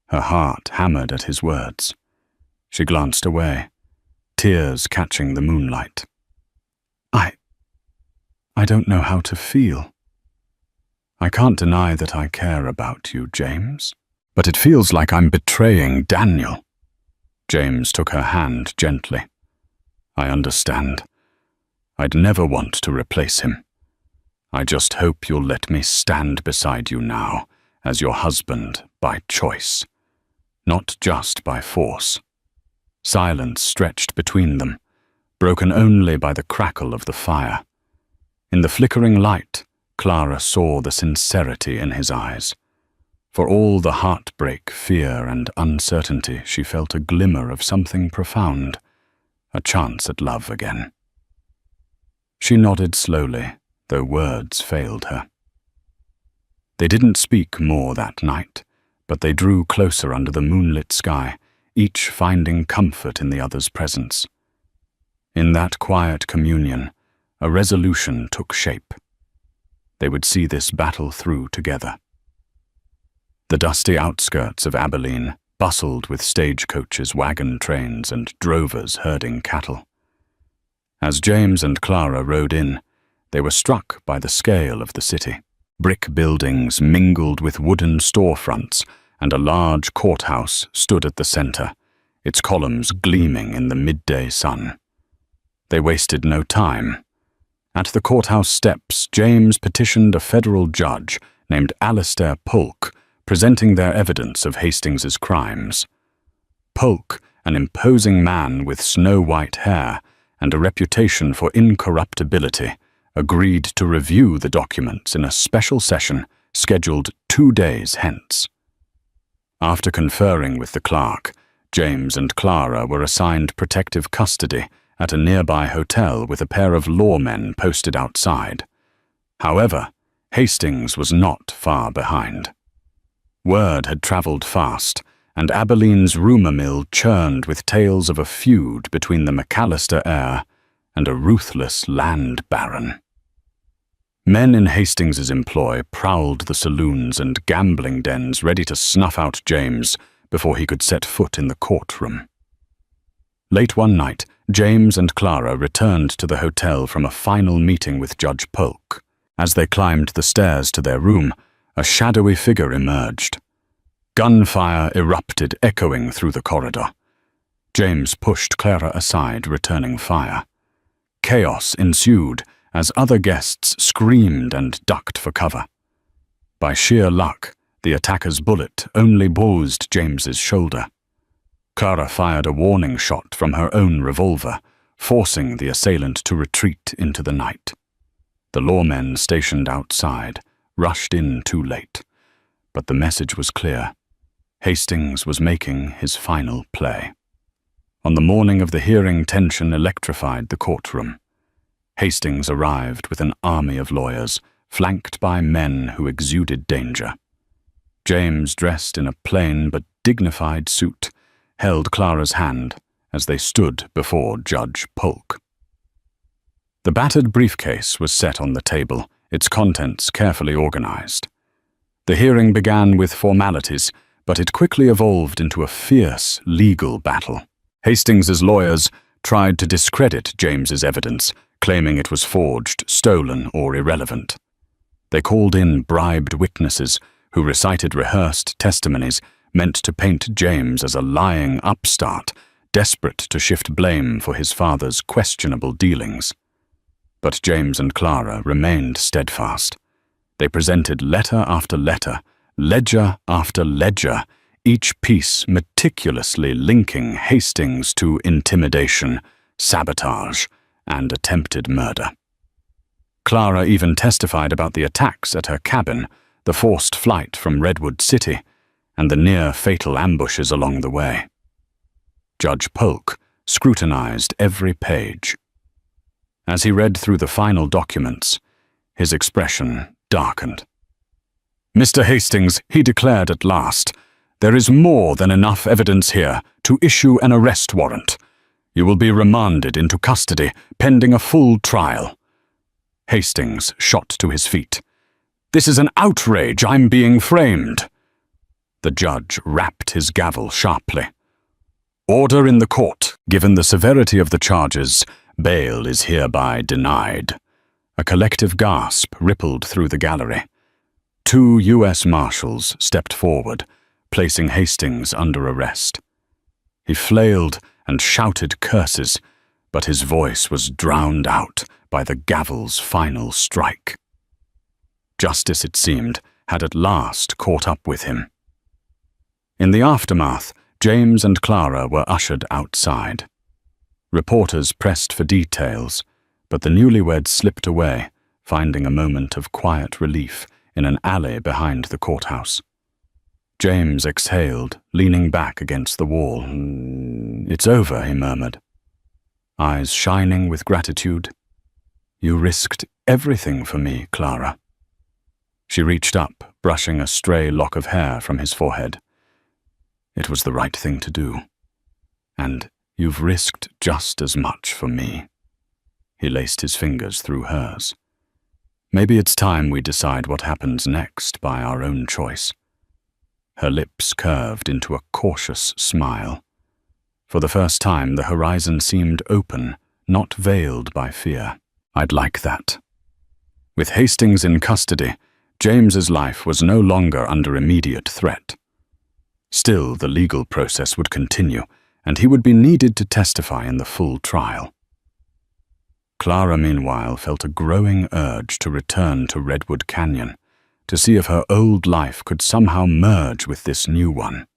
Her heart hammered at his words. She glanced away, tears catching the moonlight. I don't know how to feel. I can't deny that I care about you, James, but it feels like I'm betraying Daniel." James took her hand gently. "I understand. I'd never want to replace him. I just hope you'll let me stand beside you now as your husband by choice, not just by force." Silence stretched between them, broken only by the crackle of the fire. In the flickering light, Clara saw the sincerity in his eyes. For all the heartbreak, fear, and uncertainty, she felt a glimmer of something profound, a chance at love again. She nodded slowly, though words failed her. They didn't speak more that night, but they drew closer under the moonlit sky, each finding comfort in the other's presence. In that quiet communion, a resolution took shape. They would see this battle through together. The dusty outskirts of Abilene bustled with stagecoaches, wagon trains, and drovers herding cattle. As James and Clara rode in, they were struck by the scale of the city. Brick buildings mingled with wooden storefronts, and a large courthouse stood at the center, its columns gleaming in the midday sun. They wasted no time. At the courthouse steps, James petitioned a federal judge, named Alistair Polk, presenting their evidence of Hastings's crimes. Polk, an imposing man with snow-white hair and a reputation for incorruptibility, agreed to review the documents in a special session scheduled 2 days hence. After conferring with the clerk, James and Clara were assigned protective custody at a nearby hotel with a pair of lawmen posted outside. However, Hastings was not far behind. Word had travelled fast, and Abilene's rumour mill churned with tales of a feud between the McAllister heir and a ruthless land baron. Men in Hastings's employ prowled the saloons and gambling dens ready to snuff out James before he could set foot in the courtroom. Late one night, James and Clara returned to the hotel from a final meeting with Judge Polk. As they climbed the stairs to their room, a shadowy figure emerged. Gunfire erupted, echoing through the corridor. James pushed Clara aside, returning fire. Chaos ensued as other guests screamed and ducked for cover. By sheer luck, the attacker's bullet only bruised James's shoulder. Clara fired a warning shot from her own revolver, forcing the assailant to retreat into the night. The lawmen stationed outside rushed in too late, but the message was clear. Hastings was making his final play. On the morning of the hearing, tension electrified the courtroom. Hastings arrived with an army of lawyers, flanked by men who exuded danger. James, dressed in a plain but dignified suit, held Clara's hand as they stood before Judge Polk. The battered briefcase was set on the table, its contents carefully organized. The hearing began with formalities, but it quickly evolved into a fierce legal battle. Hastings's lawyers tried to discredit James's evidence, claiming it was forged, stolen, or irrelevant. They called in bribed witnesses who recited rehearsed testimonies meant to paint James as a lying upstart, desperate to shift blame for his father's questionable dealings. But James and Clara remained steadfast. They presented letter after letter, ledger after ledger, each piece meticulously linking Hastings to intimidation, sabotage, and attempted murder. Clara even testified about the attacks at her cabin, the forced flight from Redwood City, and the near-fatal ambushes along the way. Judge Polk scrutinized every page. As he read through the final documents, his expression darkened. "Mr. Hastings," he declared at last, "there is more than enough evidence here to issue an arrest warrant. You will be remanded into custody pending a full trial." Hastings shot to his feet. "This is an outrage. I'm being framed." The judge rapped his gavel sharply. "Order in the court. Given the severity of the charges, bail is hereby denied." A collective gasp rippled through the gallery. 2 U.S. Marshals stepped forward, placing Hastings under arrest. He flailed and shouted curses, but his voice was drowned out by the gavel's final strike. Justice, it seemed, had at last caught up with him. In the aftermath, James and Clara were ushered outside. Reporters pressed for details, but the newlyweds slipped away, finding a moment of quiet relief in an alley behind the courthouse. James exhaled, leaning back against the wall. "It's over," he murmured, eyes shining with gratitude. "You risked everything for me, Clara." She reached up, brushing a stray lock of hair from his forehead. "It was the right thing to do. And you've risked just as much for me." He laced his fingers through hers. "Maybe it's time we decide what happens next by our own choice." Her lips curved into a cautious smile. For the first time, the horizon seemed open, not veiled by fear. "I'd like that." With Hastings in custody, James's life was no longer under immediate threat. Still, the legal process would continue, and he would be needed to testify in the full trial. Clara, meanwhile, felt a growing urge to return to Redwood Canyon, to see if her old life could somehow merge with this new one.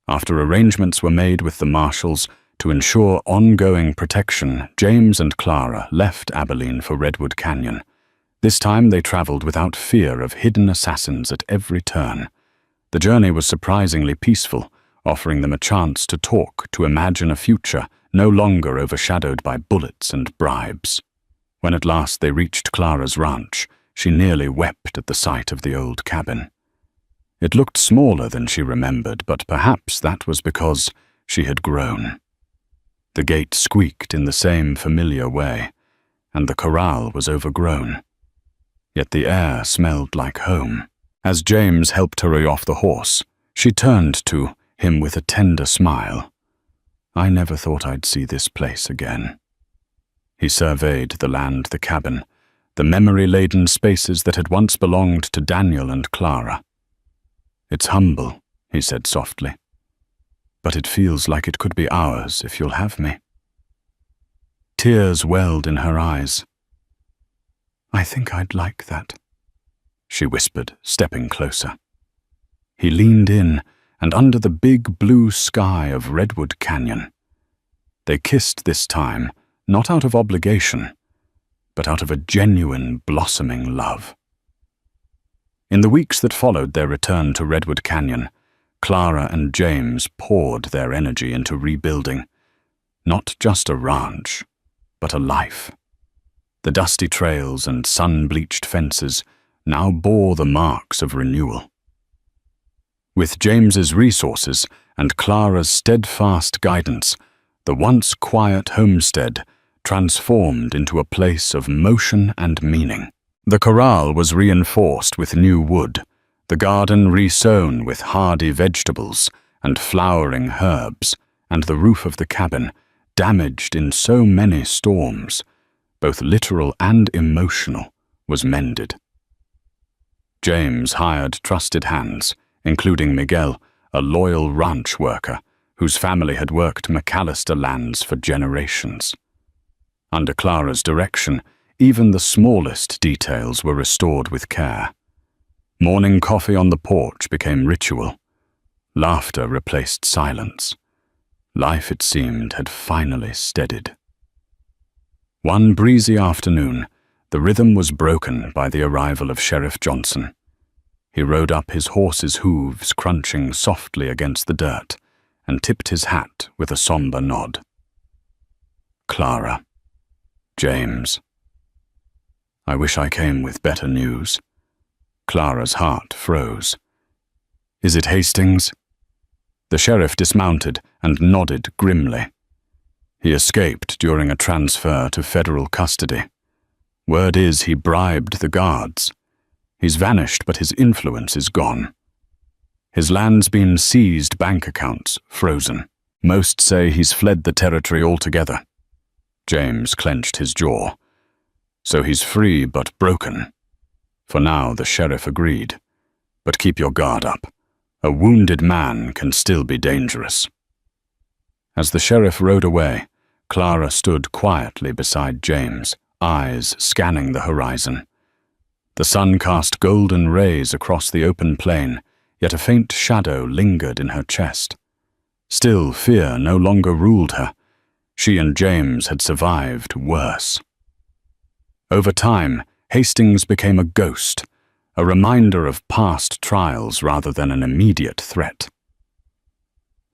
After arrangements were made with the marshals to ensure ongoing protection, James and Clara left Abilene for Redwood Canyon. This time they traveled without fear of hidden assassins at every turn. The journey was surprisingly peaceful, offering them a chance to talk, to imagine a future no longer overshadowed by bullets and bribes. When at last they reached Clara's ranch, she nearly wept at the sight of the old cabin. It looked smaller than she remembered, but perhaps that was because she had grown. The gate squeaked in the same familiar way, and the corral was overgrown. Yet the air smelled like home. As James helped her off the horse, she turned to him with a tender smile. "I never thought I'd see this place again." He surveyed the land, the cabin, the memory-laden spaces that had once belonged to Daniel and Clara. "It's humble," he said softly, "but it feels like it could be ours if you'll have me." Tears welled in her eyes. "I think I'd like that," she whispered, stepping closer. He leaned in, and under the big blue sky of Redwood Canyon, they kissed this time, not out of obligation, but out of a genuine, blossoming love. In the weeks that followed their return to Redwood Canyon, Clara and James poured their energy into rebuilding, not just a ranch, but a life. The dusty trails and sun-bleached fences now bore the marks of renewal. With James's resources and Clara's steadfast guidance, the once quiet homestead transformed into a place of motion and meaning. The corral was reinforced with new wood, the garden resown with hardy vegetables and flowering herbs, and the roof of the cabin, damaged in so many storms, both literal and emotional, was mended. James hired trusted hands, including Miguel, a loyal ranch worker whose family had worked McAllister lands for generations. Under Clara's direction, even the smallest details were restored with care. Morning coffee on the porch became ritual. Laughter replaced silence. Life, it seemed, had finally steadied. One breezy afternoon, the rhythm was broken by the arrival of Sheriff Johnson. He rode up, his horse's hooves crunching softly against the dirt, and tipped his hat with a somber nod. "Clara. James. I wish I came with better news." Clara's heart froze. "Is it Hastings?" The sheriff dismounted and nodded grimly. "He escaped during a transfer to federal custody. Word is he bribed the guards. He's vanished, but his influence is gone. His land's been seized, bank accounts frozen. Most say he's fled the territory altogether." James clenched his jaw. "So he's free but broken." For now, the sheriff agreed. "But keep your guard up. A wounded man can still be dangerous." As the sheriff rode away, Clara stood quietly beside James, eyes scanning the horizon. The sun cast golden rays across the open plain, yet a faint shadow lingered in her chest. Still, fear no longer ruled her. She and James had survived worse. Over time, Hastings became a ghost, a reminder of past trials rather than an immediate threat.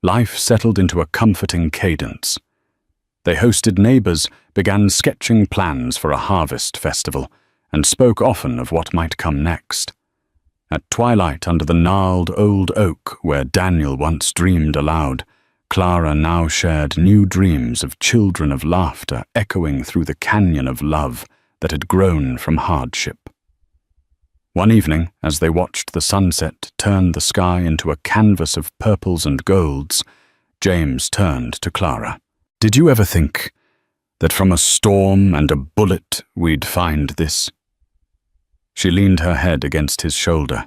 Life settled into a comforting cadence. They hosted neighbors, began sketching plans for a harvest festival, and spoke often of what might come next. At twilight under the gnarled old oak where Daniel once dreamed aloud, Clara now shared new dreams of children of laughter echoing through the canyon of love that had grown from hardship. One evening, as they watched the sunset turn the sky into a canvas of purples and golds, James turned to Clara. "Did you ever think that from a storm and a bullet we'd find this?" She leaned her head against his shoulder.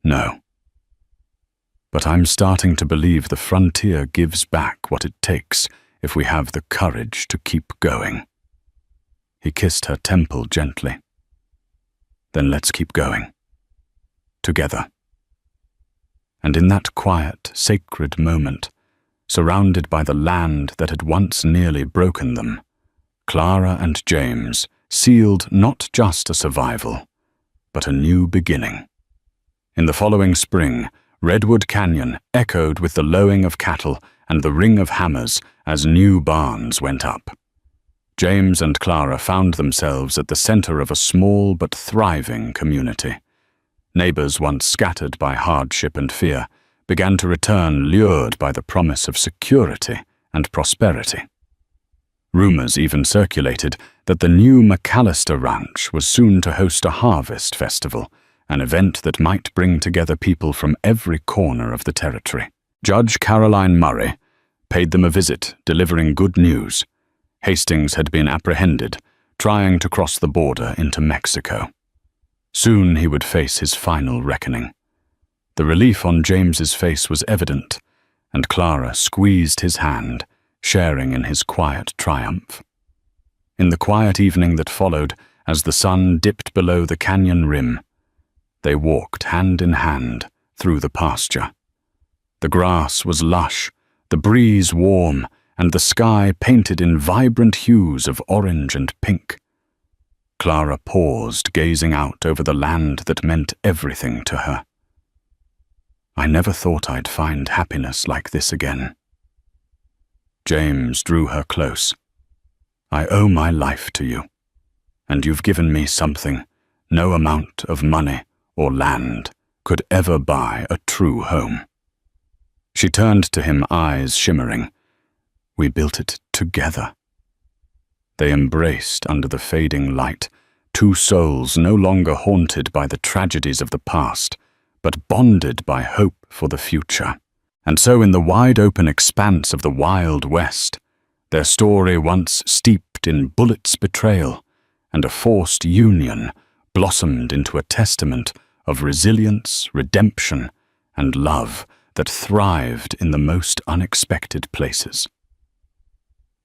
"No. But I'm starting to believe the frontier gives back what it takes if we have the courage to keep going." He kissed her temple gently. "Then let's keep going." together. And in that quiet, sacred moment, surrounded by the land that had once nearly broken them, Clara and James sealed not just a survival, but a new beginning. In the following spring, Redwood Canyon echoed with the lowing of cattle and the ring of hammers as new barns went up. James and Clara found themselves at the center of a small but thriving community. Neighbors once scattered by hardship and fear began to return lured by the promise of security and prosperity. Rumors even circulated that the new McAllister Ranch was soon to host a harvest festival, an event that might bring together people from every corner of the territory. Judge Caroline Murray paid them a visit, delivering good news. Hastings had been apprehended, trying to cross the border into Mexico. Soon he would face his final reckoning. The relief on James's face was evident, and Clara squeezed his hand, sharing in his quiet triumph. In the quiet evening that followed, as the sun dipped below the canyon rim, they walked hand in hand through the pasture. The grass was lush, the breeze warm, and the sky painted in vibrant hues of orange and pink. Clara paused, gazing out over the land that meant everything to her. I never thought I'd find happiness like this again. James drew her close. I owe my life to you, and you've given me something no amount of money or land could ever buy a true home. She turned to him, eyes shimmering. We built it together. They embraced under the fading light, two souls no longer haunted by the tragedies of the past, but bonded by hope for the future. And so in the wide-open expanse of the Wild West, their story once steeped in bullets' betrayal and a forced union blossomed into a testament of resilience, redemption, and love that thrived in the most unexpected places.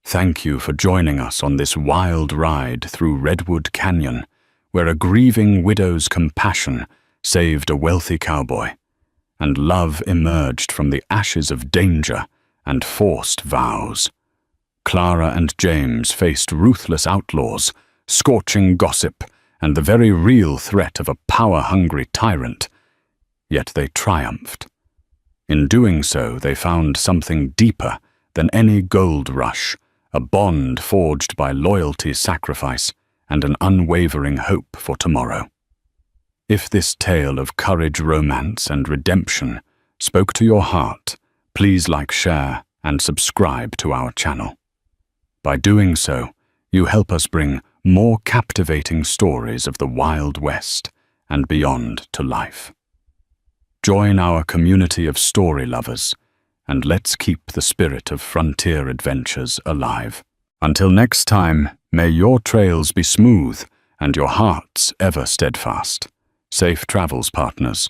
Thank you for joining us on this wild ride through Redwood Canyon, where a grieving widow's compassion saved a wealthy cowboy, and love emerged from the ashes of danger and forced vows. Clara and James faced ruthless outlaws, scorching gossip, and the very real threat of a power-hungry tyrant, yet they triumphed. In doing so, they found something deeper than any gold rush, a bond forged by loyalty, sacrifice, and an unwavering hope for tomorrow. If this tale of courage, romance, and redemption spoke to your heart, please like, share, and subscribe to our channel. By doing so, you help us bring more captivating stories of the Wild West and beyond to life. Join our community of story lovers, and let's keep the spirit of frontier adventures alive. Until next time, may your trails be smooth and your hearts ever steadfast. Safe travels, partners.